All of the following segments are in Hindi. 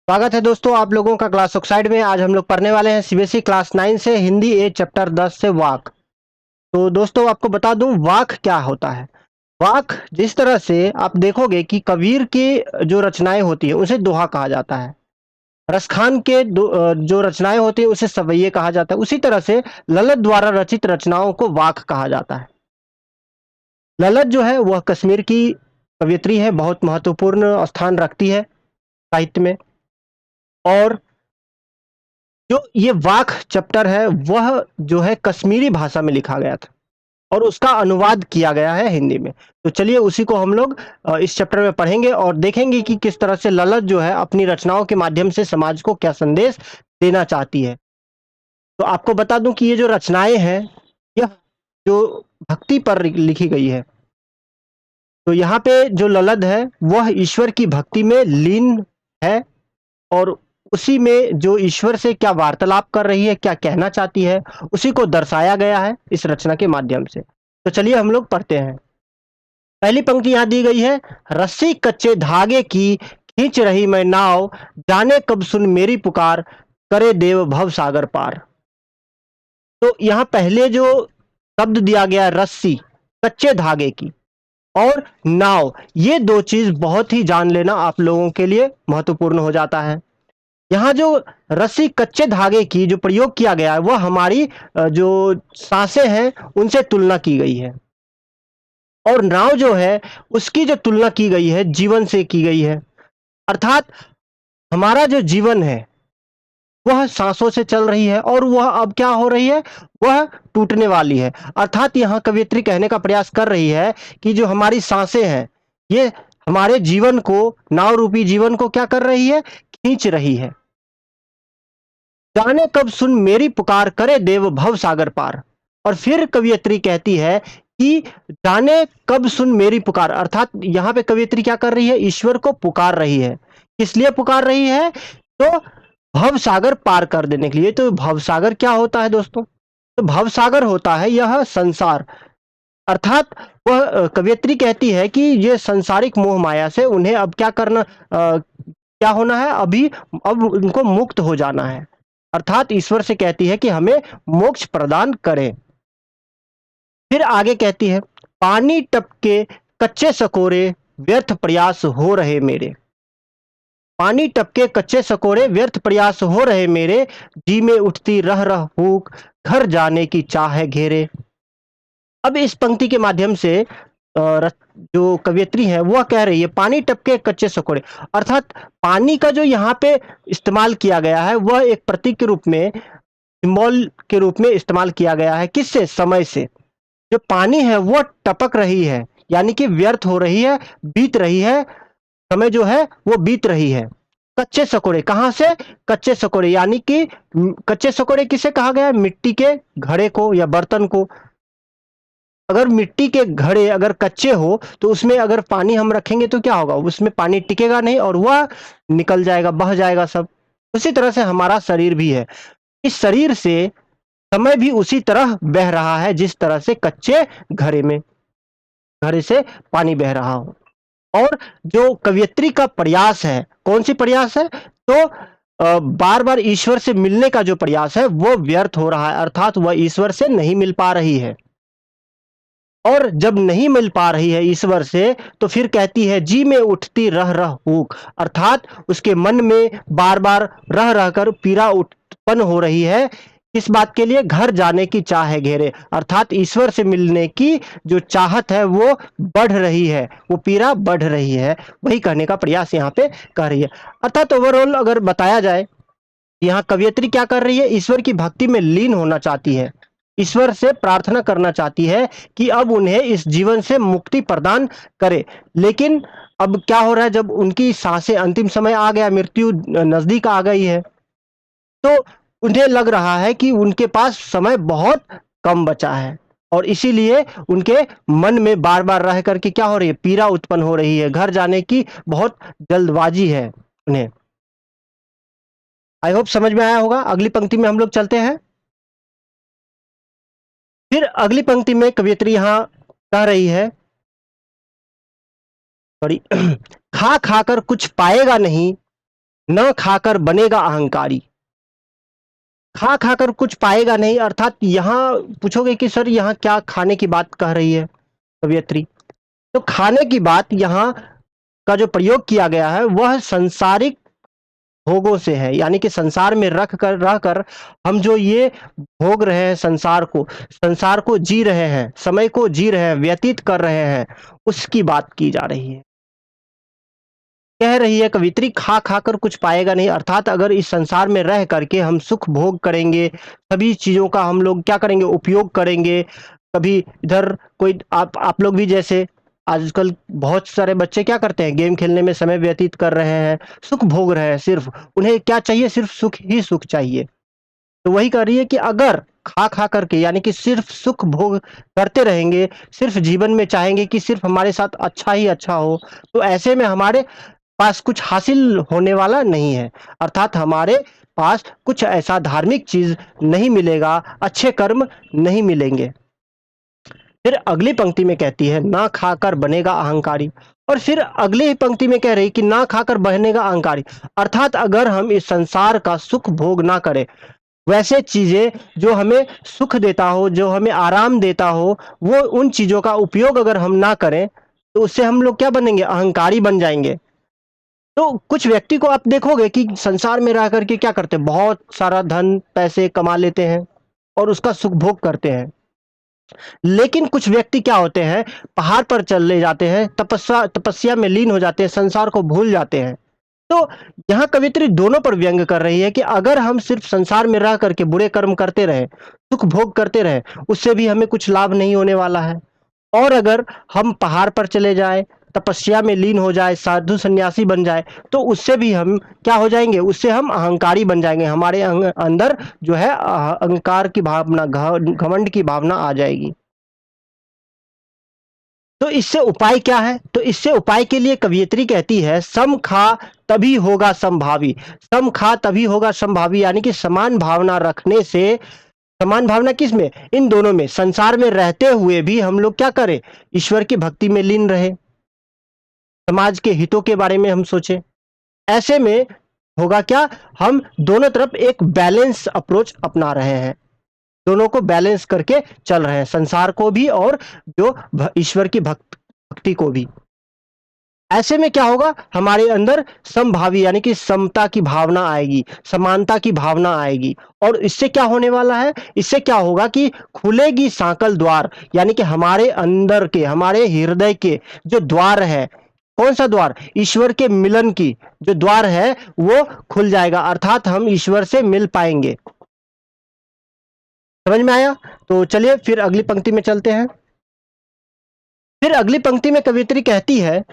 स्वागत है दोस्तों आप लोगों का क्लास ऑक्साइड में। आज हम लोग पढ़ने वाले हैं सीबीएसई क्लास 9 से हिंदी ए चैप्टर 10 से वाक। तो दोस्तों आपको बता दूं वाक क्या होता है। वाक जिस तरह से आप देखोगे कि कबीर की जो रचनाएं होती है उसे दोहा कहा जाता है। रसखान के जो रचनाएं होती है उसे सवैये कहा जाता है। उसी तरह से ललित द्वारा रचित रचनाओं को वाक कहा जाता है। ललित जो है वह कश्मीर की कवियत्री है, बहुत महत्वपूर्ण स्थान रखती है साहित्य में। और जो ये वाक चैप्टर है वह जो है कश्मीरी भाषा में लिखा गया था और उसका अनुवाद किया गया है हिंदी में। तो चलिए उसी को हम लोग इस चैप्टर में पढ़ेंगे और देखेंगे कि किस तरह से ललित जो है अपनी रचनाओं के माध्यम से समाज को क्या संदेश देना चाहती है। तो आपको बता दूं कि ये जो रचनाएं हैं यह जो भक्ति पर लिखी गई है। तो यहाँ पे जो ललित है वह ईश्वर की भक्ति में लीन है और उसी में जो ईश्वर से क्या वार्तालाप कर रही है, क्या कहना चाहती है, उसी को दर्शाया गया है इस रचना के माध्यम से। तो चलिए हम लोग पढ़ते हैं। पहली पंक्ति यहाँ दी गई है, रस्सी कच्चे धागे की खींच रही मैं नाव, जाने कब सुन मेरी पुकार, करे देव भव सागर पार। तो यहाँ पहले जो शब्द दिया गया है रस्सी, कच्चे धागे की, और नाव, ये दो चीज बहुत ही जान लेना आप लोगों के लिए महत्वपूर्ण हो जाता है। यहाँ जो रस्सी कच्चे धागे की जो प्रयोग किया गया है वह हमारी जो सांसें हैं उनसे तुलना की गई है। और नाव जो है उसकी जो तुलना की गई है जीवन से की गई है। अर्थात हमारा जो जीवन है वह सांसों से चल रही है और वह अब क्या हो रही है, वह टूटने वाली है। अर्थात यहाँ कवियत्री कहने का प्रयास कर रही है कि जो हमारी सांसें हैं ये हमारे जीवन को, नाव रूपी जीवन को क्या कर रही है, खींच रही है। जाने कब सुन मेरी पुकार, करे देव भव सागर पार। और फिर कवियत्री कहती है कि जाने कब सुन मेरी पुकार। अर्थात यहाँ पे कवियत्री क्या कर रही है, ईश्वर को पुकार रही है। किस लिए पुकार रही है, तो भव सागर पार कर देने के लिए। तो भव सागर क्या होता है दोस्तों, तो भव सागर होता है यह संसार। अर्थात वह कवियत्री कहती है कि ये संसारिक मोह माया से उन्हें अब क्या करना, क्या होना है, अभी अब उनको मुक्त हो जाना है। अर्थात ईश्वर से कहती है कि हमें मोक्ष प्रदान करें। फिर आगे कहती है, पानी टपके कच्चे सकोरे, व्यर्थ प्रयास हो रहे मेरे। पानी टपके कच्चे सकोरे, व्यर्थ प्रयास हो रहे मेरे, जी में उठती रह रह हूक, घर जाने की चाह है घेरे। अब इस पंक्ति के माध्यम से जो कवियत्री है वह कह रही है पानी टपके कच्चे सकोरे। अर्थात पानी का जो यहाँ पे इस्तेमाल किया गया है वह एक प्रतीक के रूप में, सिंबल के रूप में इस्तेमाल किया गया है। किससे, समय से। जो पानी है वो टपक रही है यानी कि व्यर्थ हो रही है, बीत रही है, समय जो है वो बीत रही है। कच्चे सकोरे कहां से, कच्चे सकोरे यानी कि कच्चे सकोरे किसे कहा गया है, मिट्टी के घड़े को या बर्तन को। अगर मिट्टी के घड़े अगर कच्चे हो तो उसमें अगर पानी हम रखेंगे तो क्या होगा, उसमें पानी टिकेगा नहीं और वह निकल जाएगा, बह जाएगा सब। उसी तरह से हमारा शरीर भी है। इस शरीर से समय भी उसी तरह बह रहा है जिस तरह से कच्चे घड़े से पानी बह रहा हो। और जो कवियत्री का प्रयास है, कौन सी प्रयास है, तो बार बार ईश्वर से मिलने का जो प्रयास है वो व्यर्थ हो रहा है। अर्थात वह ईश्वर से नहीं मिल पा रही है। और जब नहीं मिल पा रही है ईश्वर से तो फिर कहती है जी में उठती रह रह हूक। अर्थात उसके मन में बार बार रह रहकर पीड़ा उत्पन्न हो रही है। इस बात के लिए, घर जाने की चाह है घेरे। अर्थात ईश्वर से मिलने की जो चाहत है वो बढ़ रही है, वो पीड़ा बढ़ रही है, वही कहने का प्रयास यहाँ पे कर रही है। अर्थात ओवरऑल अगर बताया जाए, यहाँ कवियत्री क्या कर रही है, ईश्वर की भक्ति में लीन होना चाहती है, ईश्वर से प्रार्थना करना चाहती है कि अब उन्हें इस जीवन से मुक्ति प्रदान करे। लेकिन अब क्या हो रहा है, जब उनकी सांसें, अंतिम समय आ गया, मृत्यु नजदीक आ गई है, तो उन्हें लग रहा है कि उनके पास समय बहुत कम बचा है और इसीलिए उनके मन में बार बार रह करके क्या हो रही है, पीड़ा उत्पन्न हो रही है, घर जाने की बहुत जल्दबाजी है उन्हें। आई होप समझ में आया होगा। अगली पंक्ति में हम लोग चलते हैं। फिर अगली पंक्ति में कवियत्री यहां कह रही है, सॉरी, खा खाकर कुछ पाएगा नहीं, न खाकर बनेगा अहंकारी। खा खाकर कुछ पाएगा नहीं, अर्थात यहाँ पूछोगे कि सर यहाँ क्या खाने की बात कह रही है कवियत्री? तो खाने की बात यहाँ का जो प्रयोग किया गया है वह संसारिक भोगों से है, यानी कि संसार में रहकर हम जो ये भोग रहे हैं, संसार को जी रहे हैं, समय को जी रहे हैं, व्यतीत कर रहे हैं, उसकी बात की जा रही है। कह रही है कवित्री, खा खाकर कुछ पाएगा नहीं, अर्थात अगर इस संसार में रह करके हम सुख भोग करेंगे, सभी चीजों का हम लोग क्या करेंगे, उपयोग करेंगे। कभी इधर कोई आप लोग भी जैसे आजकल बहुत सारे बच्चे क्या करते हैं, गेम खेलने में समय व्यतीत कर रहे हैं, सुख भोग रहे हैं, सिर्फ उन्हें क्या चाहिए, सिर्फ सुख ही सुख चाहिए। तो वही कह रही है कि अगर खा खा करके यानी कि सिर्फ सुख भोग करते रहेंगे, सिर्फ जीवन में चाहेंगे कि सिर्फ हमारे साथ अच्छा ही अच्छा हो, तो ऐसे में हमारे पास कुछ हासिल होने वाला नहीं है, अर्थात हमारे पास कुछ ऐसा धार्मिक चीज नहीं मिलेगा, अच्छे कर्म नहीं मिलेंगे। फिर अगली पंक्ति में कहती है, ना खाकर बनेगा अहंकारी। और फिर अगली ही पंक्ति में कह रही कि ना खाकर बनेगा अहंकारी, अर्थात अगर हम इस संसार का सुख भोग ना करें, वैसे चीजें जो हमें सुख देता हो, जो हमें आराम देता हो, वो उन चीजों का उपयोग अगर हम ना करें, तो उससे हम लोग क्या बनेंगे, अहंकारी बन जाएंगे। तो कुछ व्यक्ति को आप देखोगे कि संसार में रह करके क्या करते हैं, बहुत सारा धन पैसे कमा लेते हैं और उसका सुख भोग करते हैं। लेकिन कुछ व्यक्ति क्या होते हैं, पहाड़ पर चले जाते हैं, तपस्या में लीन हो जाते हैं, संसार को भूल जाते हैं। तो यहाँ कवित्री दोनों पर व्यंग कर रही है कि अगर हम सिर्फ संसार में रह करके बुरे कर्म करते रहे, सुख भोग करते रहे, उससे भी हमें कुछ लाभ नहीं होने वाला है। और अगर हम पहाड़ पर चले जाए, तपस्या में लीन हो जाए, साधु सन्यासी बन जाए, तो उससे भी हम क्या हो जाएंगे, उससे हम अहंकारी बन जाएंगे, हमारे अंदर जो है अहंकार की भावना, घमंड की भावना आ जाएगी। तो इससे उपाय क्या है, तो इससे उपाय के लिए कवियत्री कहती है, सम खा तभी होगा संभावी। सम खा तभी होगा संभावी, यानी कि समान भावना रखने से, समान भावना किसमें, इन दोनों में, संसार में रहते हुए भी हम लोग क्या करें, ईश्वर की भक्ति में लीन रहे, समाज के हितों के बारे में हम सोचें। ऐसे में होगा क्या, हम दोनों तरफ एक बैलेंस अप्रोच अपना रहे हैं, दोनों को बैलेंस करके चल रहे हैं, संसार को भी और जो ईश्वर की भक्ति को भी। ऐसे में क्या होगा, हमारे अंदर समभावी यानी कि समता की भावना आएगी, समानता की भावना आएगी। और इससे क्या होने वाला है, इससे क्या होगा कि खुलेगी सांकल द्वार, यानी कि हमारे अंदर के, हमारे हृदय के जो द्वार है, कौन सा द्वार, ईश्वर के मिलन की जो द्वार है वो खुल जाएगा, अर्थात हम ईश्वर से मिल पाएंगे। समझ में आया? तो चलिए फिर अगली पंक्ति में चलते हैं। फिर अगली पंक्ति में कवित्री कहती है,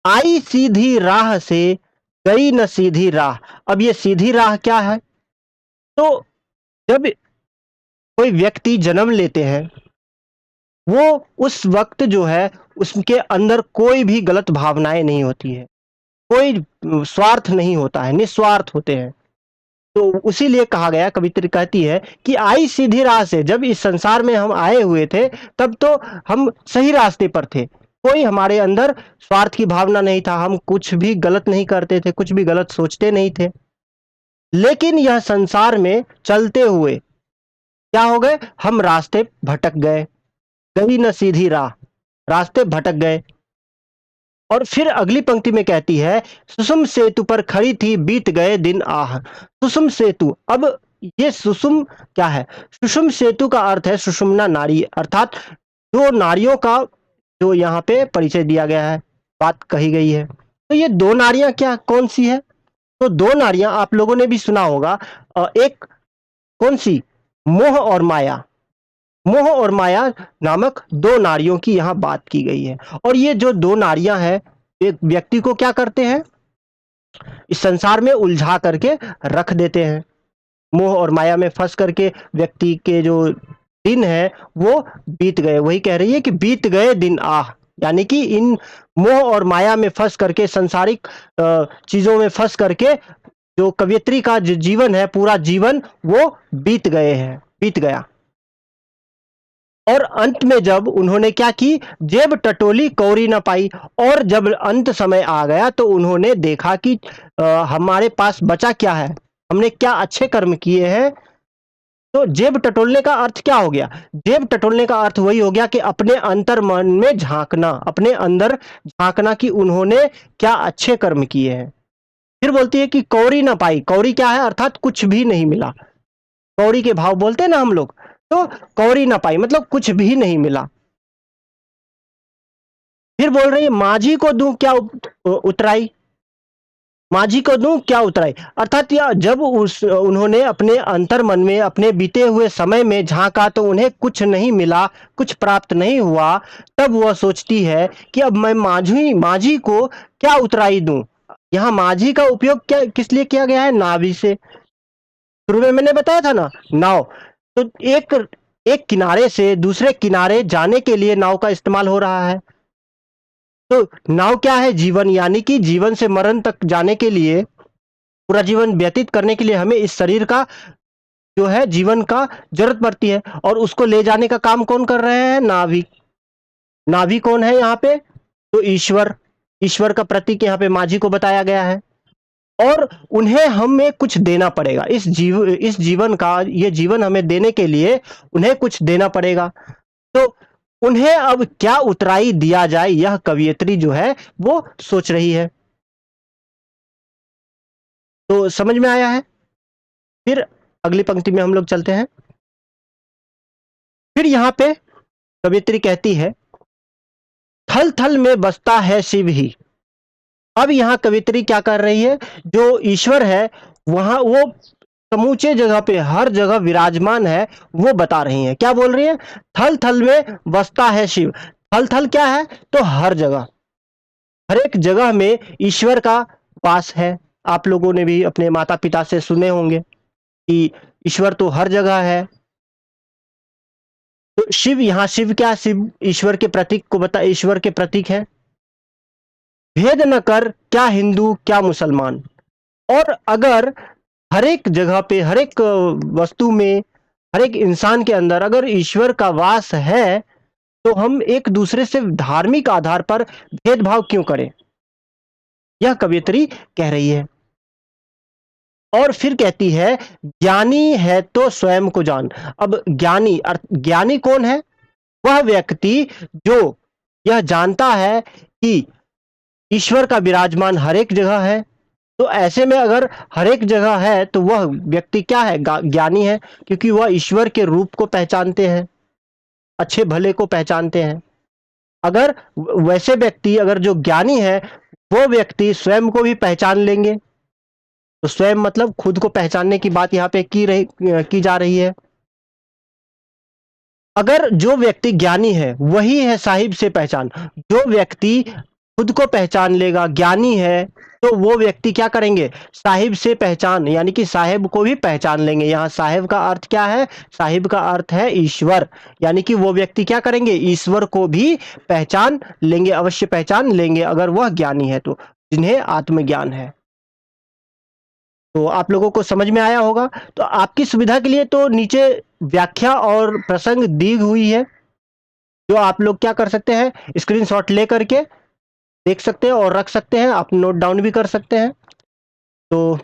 आई सीधी राह से गई न सीधी राह। अब ये सीधी राह क्या है, तो जब कोई व्यक्ति जन्म लेते हैं, वो उस वक्त जो है उसके अंदर कोई भी गलत भावनाएं नहीं होती है, कोई स्वार्थ नहीं होता है, निस्वार्थ होते हैं। तो उसीलिए कहा गया, कवित्री कहती है कि आई सीधी राह से, जब इस संसार में हम आए हुए थे तब तो हम सही रास्ते पर थे, कोई हमारे अंदर स्वार्थ की भावना नहीं था, हम कुछ भी गलत नहीं करते थे, कुछ भी गलत सोचते नहीं थे। लेकिन यह संसार में चलते हुए क्या हो गए, हम रास्ते भटक गए, गई न सीधी राह, रास्ते भटक गए। और फिर अगली पंक्ति में कहती है, सुषुम सेतु पर खड़ी थी बीत गए दिन आह। सुषुम सेतु, अब ये सुषुम क्या है, सुषुम सेतु का अर्थ है सुषुम्ना नारी, अर्थात दो नारियों का जो यहाँ पे परिचय दिया गया है, बात कही गई है। तो ये दो नारियां क्या, कौन सी है, तो दो नारियां आप लोगों ने भी सुना होगा, एक कौन सी, मोह और माया। मोह और माया नामक दो नारियों की यहाँ बात की गई है। और ये जो दो नारियां हैं, एक व्यक्ति को क्या करते हैं, इस संसार में उलझा करके रख देते हैं, मोह और माया में फंस करके व्यक्ति के जो दिन है वो बीत गए। वही कह रही है कि बीत गए दिन आह, यानी कि इन मोह और माया में फंस करके, सांसारिक चीजों में फंस करके जो कवियत्री का जो जीवन है, पूरा जीवन वो बीत गए हैं, बीत गया। और अंत में जब उन्होंने क्या की, जेब टटोली कौड़ी न पाई, और जब अंत समय आ गया तो उन्होंने देखा कि हमारे पास बचा क्या है, हमने क्या अच्छे कर्म किए हैं। तो जेब टटोलने का अर्थ क्या हो गया? जेब टटोलने का अर्थ वही हो गया कि अपने अंतर मन में झांकना, अपने अंदर झांकना कि उन्होंने क्या अच्छे कर्म किए हैं। फिर बोलती है कि कौड़ी ना पाई, कौड़ी क्या है, अर्थात कुछ भी नहीं मिला। कौड़ी के भाव बोलते हैं ना हम लोग, तो कौड़ी ना पाई मतलब कुछ भी नहीं मिला। फिर बोल रही है माझी को दूं क्या उतराई, माझी को दूं क्या उतराई, अर्थात यह जब उन्होंने अपने अंतर मन में अपने बीते हुए समय में झांका तो उन्हें कुछ नहीं मिला, कुछ प्राप्त नहीं हुआ। तब वह सोचती है कि अब मैं माझी माझी को क्या उतराई दूं। यहाँ माझी का उपयोग क्या किस लिए किया गया है? नावी से। शुरू में मैंने बताया था ना, नाव। तो एक एक किनारे से दूसरे किनारे जाने के लिए नाव का इस्तेमाल हो रहा है। तो नाव क्या है? जीवन, यानी कि जीवन से मरण तक जाने के लिए, पूरा जीवन व्यतीत करने के लिए हमें इस शरीर का जो है जीवन का जरूरत पड़ती है, और उसको ले जाने का काम कौन कर रहे हैं? नाविक। नाविक कौन है यहाँ पे? तो ईश्वर। ईश्वर का प्रतीक यहाँ पे माझी को बताया गया है। और उन्हें हमें कुछ देना पड़ेगा, इस जीवन का, ये जीवन हमें देने के लिए उन्हें कुछ देना पड़ेगा। तो उन्हें अब क्या उतराई दिया जाए, यह कवियत्री जो है वो सोच रही है। तो समझ में आया है? फिर अगली पंक्ति में हम लोग चलते हैं। फिर यहाँ पे कवियत्री कहती है थल थल में बसता है शिव ही। अब यहाँ कवियत्री क्या कर रही है? जो ईश्वर है वहां वो समूचे जगह पे, हर जगह विराजमान है, वो बता रही हैं। क्या बोल रही है? थल थल में बसता है शिव। थल थल क्या है? तो हर जगह, हर एक जगह में ईश्वर का वास है। आप लोगों ने भी अपने माता पिता से सुने होंगे कि ईश्वर तो हर जगह है। तो शिव, यहाँ शिव क्या? शिव ईश्वर के प्रतीक को बता, ईश्वर के प्रतीक है। भेद न कर क्या हिंदू क्या मुसलमान। और अगर हर एक जगह पे, हर एक वस्तु में, हर एक इंसान के अंदर अगर ईश्वर का वास है, तो हम एक दूसरे से धार्मिक आधार पर भेदभाव क्यों करें? यह कवियत्री कह रही है। और फिर कहती है ज्ञानी है तो स्वयं को जान। अब ज्ञानी, ज्ञानी कौन है? वह व्यक्ति जो यह जानता है कि ईश्वर का विराजमान हर एक जगह है। तो ऐसे में अगर हर एक जगह है तो वह व्यक्ति क्या है? ज्ञानी है, क्योंकि वह ईश्वर के रूप को पहचानते हैं, अच्छे भले को पहचानते हैं। अगर वैसे व्यक्ति, अगर जो ज्ञानी है वो व्यक्ति स्वयं को भी पहचान लेंगे, तो स्वयं मतलब खुद को पहचानने की बात यहाँ पे की जा रही है। अगर जो व्यक्ति ज्ञानी है वही है साहिब से पहचान। जो व्यक्ति खुद को पहचान लेगा, ज्ञानी है, तो वो व्यक्ति क्या करेंगे? साहिब से पहचान, यानी कि साहिब को भी पहचान लेंगे। यहाँ साहिब का अर्थ क्या है? साहिब का अर्थ है ईश्वर, यानी कि वो व्यक्ति क्या करेंगे? ईश्वर को भी पहचान लेंगे, अवश्य पहचान लेंगे अगर वह ज्ञानी है तो, जिन्हें आत्मज्ञान है। तो आप लोगों को समझ में आया होगा। तो आपकी सुविधा के लिए तो नीचे व्याख्या और प्रसंग दी हुई है, जो आप लोग क्या कर सकते हैं? स्क्रीनशॉट ले करके देख सकते हैं और रख सकते हैं, आप नोट डाउन भी कर सकते हैं। तो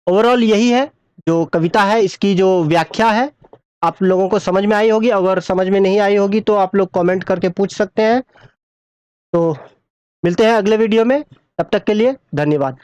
ओवरऑल यही है जो कविता है, इसकी जो व्याख्या है आप लोगों को समझ में आई होगी। अगर समझ में नहीं आई होगी तो आप लोग कमेंट करके पूछ सकते हैं। तो मिलते हैं अगले वीडियो में, तब तक के लिए धन्यवाद।